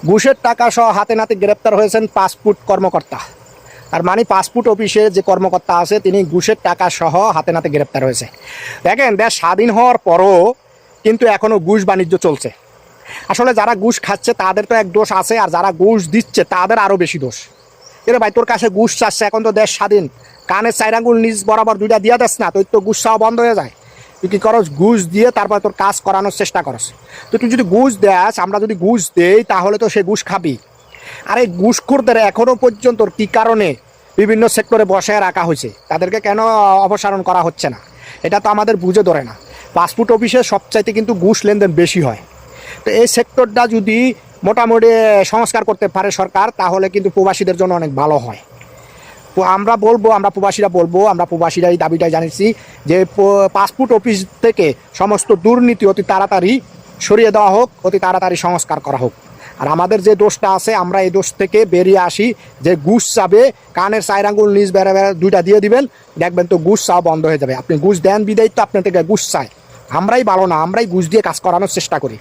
ঘুষের টাকা সহ হাতে নাতে গ্রেপ্তার হয়েছেন পাসপোর্ট কর্মকর্তা। তার মানে পাসপোর্ট অফিসে যে কর্মকর্তা আছে তিনি ঘুষের টাকা সহ হাতে নাতে গ্রেপ্তার হয়েছে। দেখেন, দেশ স্বাধীন হওয়ার পরও কিন্তু এখনও ঘুষ বাণিজ্য চলছে। আসলে যারা ঘুষ খাচ্ছে তাদের তো এক দোষ আছে, আর যারা ঘুষ দিচ্ছে তাদের আরও বেশি দোষ। এরে ভাই, তোর কাছে ঘুষ চাচ্ছে, এখন তো দেশ স্বাধীন, কানের 4 আঙ্গুল নিজ বরাবর 2টা দিয়া দেস না, তোর তো ঘুষ চাওয়া বন্ধ হয়ে যায়। তুই কী করস, ঘুষ দিয়ে তারপর তোর কাজ করানোর চেষ্টা করস। তো তুই যদি ঘুষ দেস, আমরা যদি ঘুষ দেই তাহলে তো সে ঘুষ খাবি। আর এই ঘুষখোরদের এখনও পর্যন্ত কী কারণে বিভিন্ন সেক্টরে বসায় রাখা হয়েছে, তাদেরকে কেন অপসারণ করা হচ্ছে না, এটা তো আমাদের বুঝে ধরে না। পাসপোর্ট অফিসে সবচাইতে কিন্তু ঘুষ লেনদেন বেশি হয়। তো এই সেক্টরটা যদি মোটামুটি সংস্কার করতে পারে সরকার, তাহলে কিন্তু প্রবাসীদের জন্য অনেক ভালো হয়। তো আমরা প্রবাসীরা এই দাবিটাই জানিয়েছি যে পাসপোর্ট অফিস থেকে সমস্ত দুর্নীতি অতি তাড়াতাড়ি সরিয়ে দেওয়া হোক, অতি তাড়াতাড়ি সংস্কার করা হোক। আর আমাদের যে দোষটা আছে, আমরা এই দোষ থেকে বেরিয়ে আসি। যে ঘুষ চাবে, কানের 4 আঙ্গুল নিজ বেড়ে 2টা দিয়ে দিবেন, দেখবেন তো ঘুষ চাওয়া বন্ধ হয়ে যাবে। আপনি ঘুষ দেন বিদায় তো আপনার থেকে ঘুষ চায়। আমরাই ভালো না, আমরাই ঘুষ দিয়ে কাজ করানোর চেষ্টা করি।